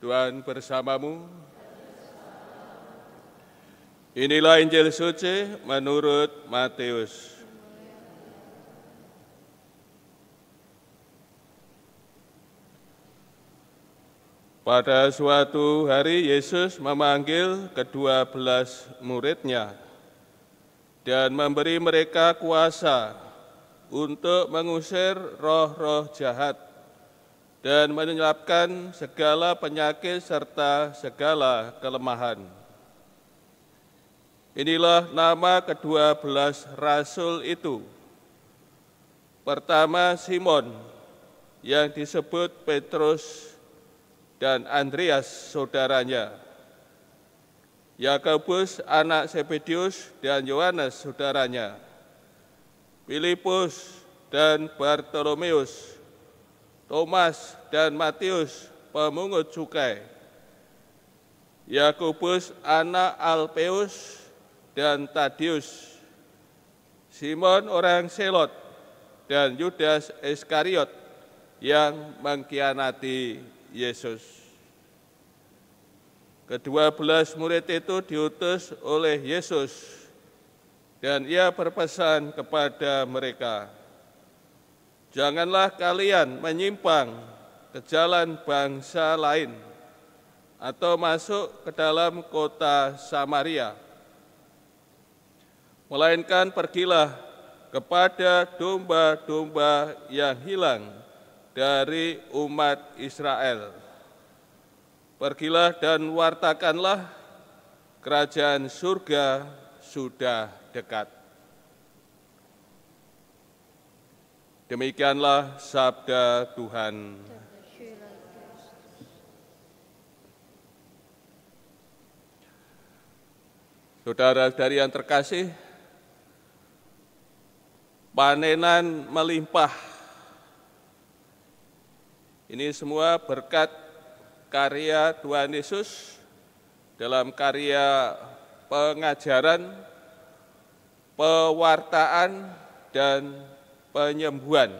Tuhan bersamamu. Inilah Injil suci menurut Matius. Pada suatu hari Yesus memanggil ke-12 murid-Nya dan memberi mereka kuasa untuk mengusir roh-roh jahat dan menyebabkan segala penyakit serta segala kelemahan. Inilah nama ke-12 rasul itu. Pertama Simon, yang disebut Petrus, dan Andreas saudaranya, Yakobus anak Zebedius dan Yohanes saudaranya, Filipus dan Bartolomeus, Thomas dan Matius pemungut cukai, Yakobus anak Alpeus dan Tadius, Simon orang Selot, dan Yudas Iskariot yang mengkhianati Yesus. Ke-12 murid itu diutus oleh Yesus dan ia berpesan kepada mereka, "Janganlah kalian menyimpang ke jalan bangsa lain atau masuk ke dalam kota Samaria, melainkan pergilah kepada domba-domba yang hilang dari umat Israel. Pergilah dan wartakanlah, kerajaan surga sudah dekat." Demikianlah sabda Tuhan. Saudara-saudari yang terkasih, panenan melimpah. Ini semua berkat karya Tuhan Yesus dalam karya pengajaran, pewartaan, dan penyembuhan.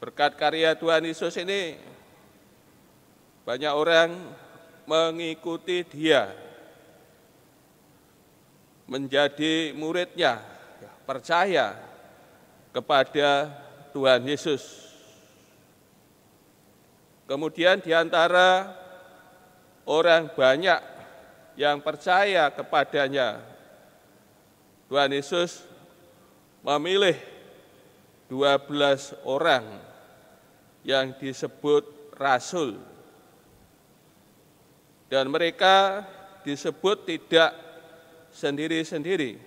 Berkat karya Tuhan Yesus ini, banyak orang mengikuti Dia, menjadi murid-Nya, percaya kepada Tuhan Yesus. Kemudian di antara orang banyak yang percaya kepadanya, Tuhan Yesus memilih 12 orang yang disebut rasul. Dan mereka disebut tidak sendiri-sendiri,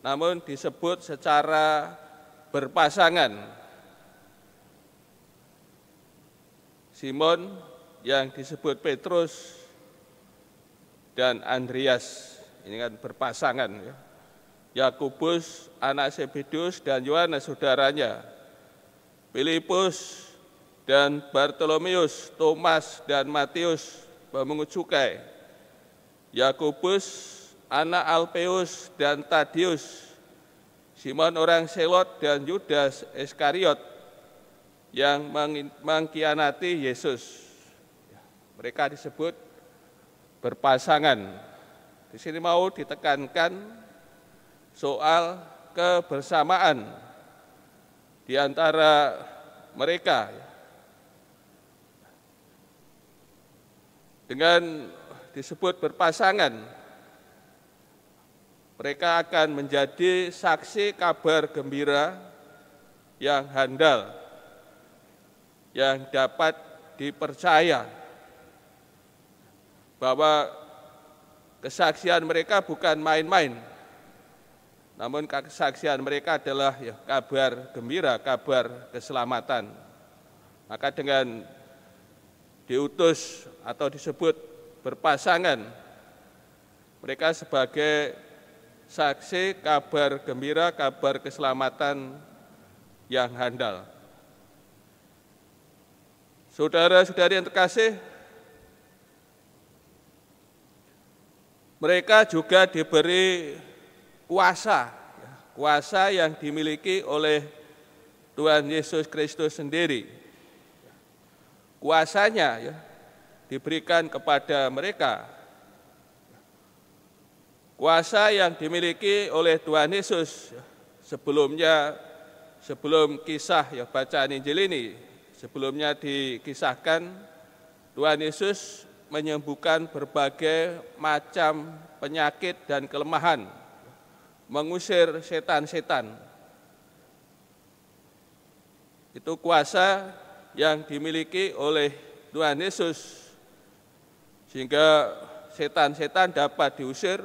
namun disebut secara berpasangan. Simon yang disebut Petrus dan Andreas, ini kan berpasangan ya. Yakobus anak Zebedius dan Yohanes saudaranya, Filipus dan Bartolomeus, Thomas dan Matius pemungut cukai, Yakobus anak Alpeus dan Tadius, Simon orang Selot dan Yudas Iskariot yang mengkhianati Yesus. Mereka disebut berpasangan. Di sini mau ditekankan soal kebersamaan di antara mereka. Dengan disebut berpasangan, mereka akan menjadi saksi kabar gembira yang handal, yang dapat dipercaya, bahwa kesaksian mereka bukan main-main, namun kesaksian mereka adalah ya, kabar gembira, kabar keselamatan. Maka dengan diutus atau disebut berpasangan, mereka sebagai saksi kabar gembira, kabar keselamatan yang handal. Saudara-saudari yang terkasih, mereka juga diberi kuasa yang dimiliki oleh Tuhan Yesus Kristus sendiri. kuasanya ya diberikan kepada mereka. Kuasa yang dimiliki oleh Tuhan Yesus sebelum kisah ya bacaan Injil ini, sebelumnya dikisahkan Tuhan Yesus menyembuhkan berbagai macam penyakit dan kelemahan, mengusir setan-setan. Itu kuasa yang dimiliki oleh Tuhan Yesus, sehingga setan-setan dapat diusir,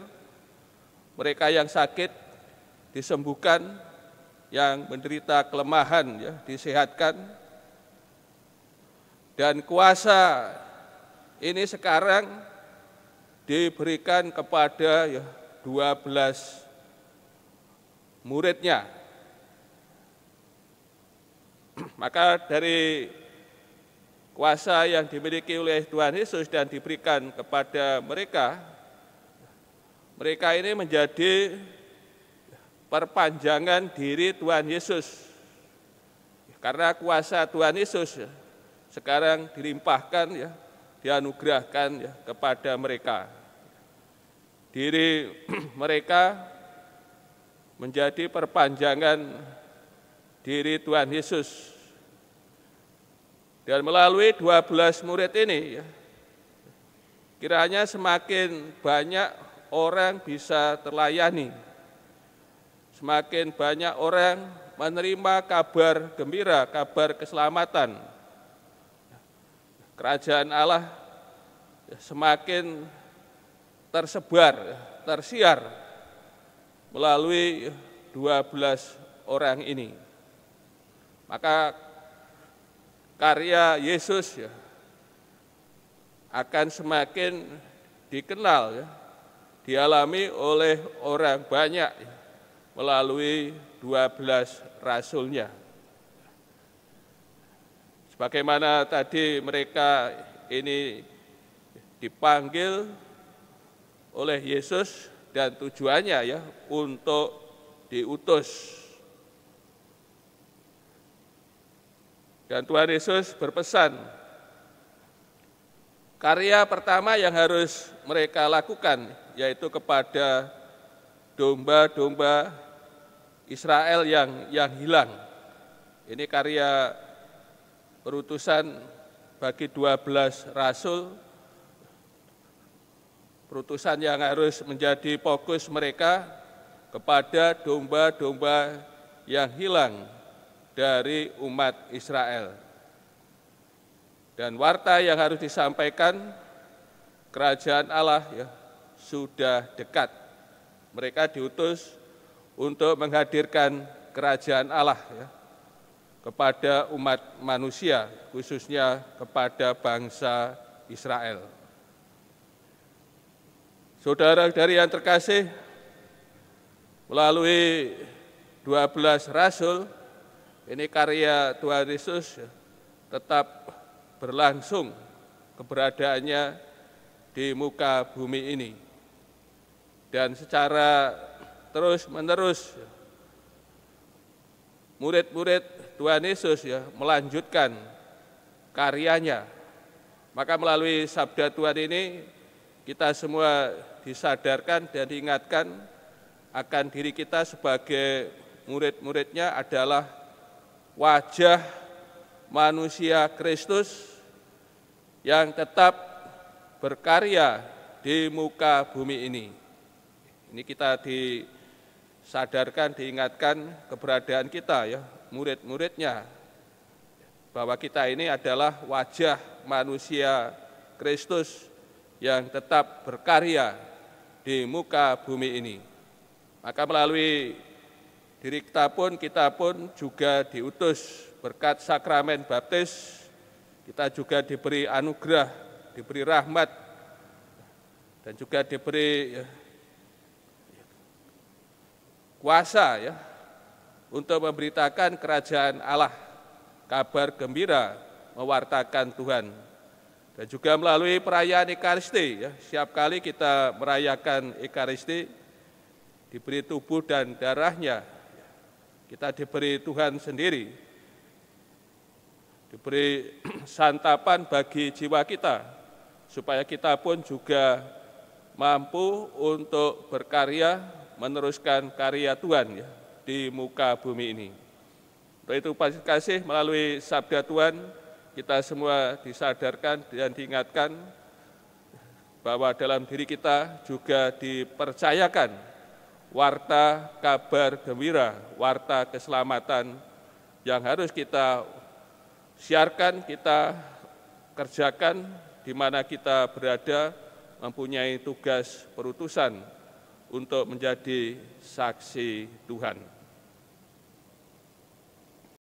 mereka yang sakit disembuhkan, yang menderita kelemahan ya disehatkan. Dan kuasa ini sekarang diberikan kepada ya 12 muridnya. Maka dari kuasa yang dimiliki oleh Tuhan Yesus dan diberikan kepada mereka, mereka ini menjadi perpanjangan diri Tuhan Yesus. Karena kuasa Tuhan Yesus sekarang dilimpahkan ya, dianugerahkan ya kepada mereka. Diri mereka menjadi perpanjangan diri Tuhan Yesus. Dan melalui 12 murid ini ya, kiranya semakin banyak orang bisa terlayani, semakin banyak orang menerima kabar gembira, kabar keselamatan. Kerajaan Allah semakin tersebar, tersiar melalui 12 orang ini. Maka karya Yesus ya akan semakin dikenal ya, dialami oleh orang banyak ya, melalui 12 rasulnya. Sebagaimana tadi mereka ini dipanggil oleh Yesus dan tujuannya ya untuk diutus. Dan Tuhan Yesus berpesan, karya pertama yang harus mereka lakukan yaitu kepada domba-domba Israel yang hilang. Ini karya perutusan bagi 12 rasul, perutusan yang harus menjadi fokus mereka kepada domba-domba yang hilang dari umat Israel. Dan warta yang harus disampaikan, kerajaan Allah ya sudah dekat. Mereka diutus untuk menghadirkan kerajaan Allah ya kepada umat manusia, khususnya kepada bangsa Israel. Saudara-saudari yang terkasih, melalui 12 rasul, ini karya Tuhan Yesus tetap berlangsung keberadaannya di muka bumi ini. Dan secara terus-menerus murid-murid Tuhan Yesus ya melanjutkan karyanya. Maka melalui sabda Tuhan ini kita semua disadarkan dan diingatkan akan diri kita sebagai murid-muridnya adalah wajah manusia Kristus yang tetap berkarya di muka bumi ini. Ini kita disadarkan, diingatkan keberadaan kita ya, murid-muridnya, bahwa kita ini adalah wajah manusia Kristus yang tetap berkarya di muka bumi ini. Maka melalui diri kita pun juga diutus berkat sakramen baptis, kita juga diberi anugerah, diberi rahmat, dan juga diberi kuasa ya untuk memberitakan kerajaan Allah, kabar gembira, mewartakan Tuhan. Dan juga melalui perayaan Ekaristi ya, setiap kali kita merayakan Ekaristi diberi tubuh dan darahnya, kita diberi Tuhan sendiri, diberi santapan bagi jiwa kita, supaya kita pun juga mampu untuk berkarya, meneruskan karya Tuhan ya, di muka bumi ini. Untuk itu kasih melalui sabda Tuhan, kita semua disadarkan dan diingatkan bahwa dalam diri kita juga dipercayakan warta kabar gembira, warta keselamatan yang harus kita siarkan, kita kerjakan di mana kita berada, mempunyai tugas perutusan untuk menjadi saksi Tuhan.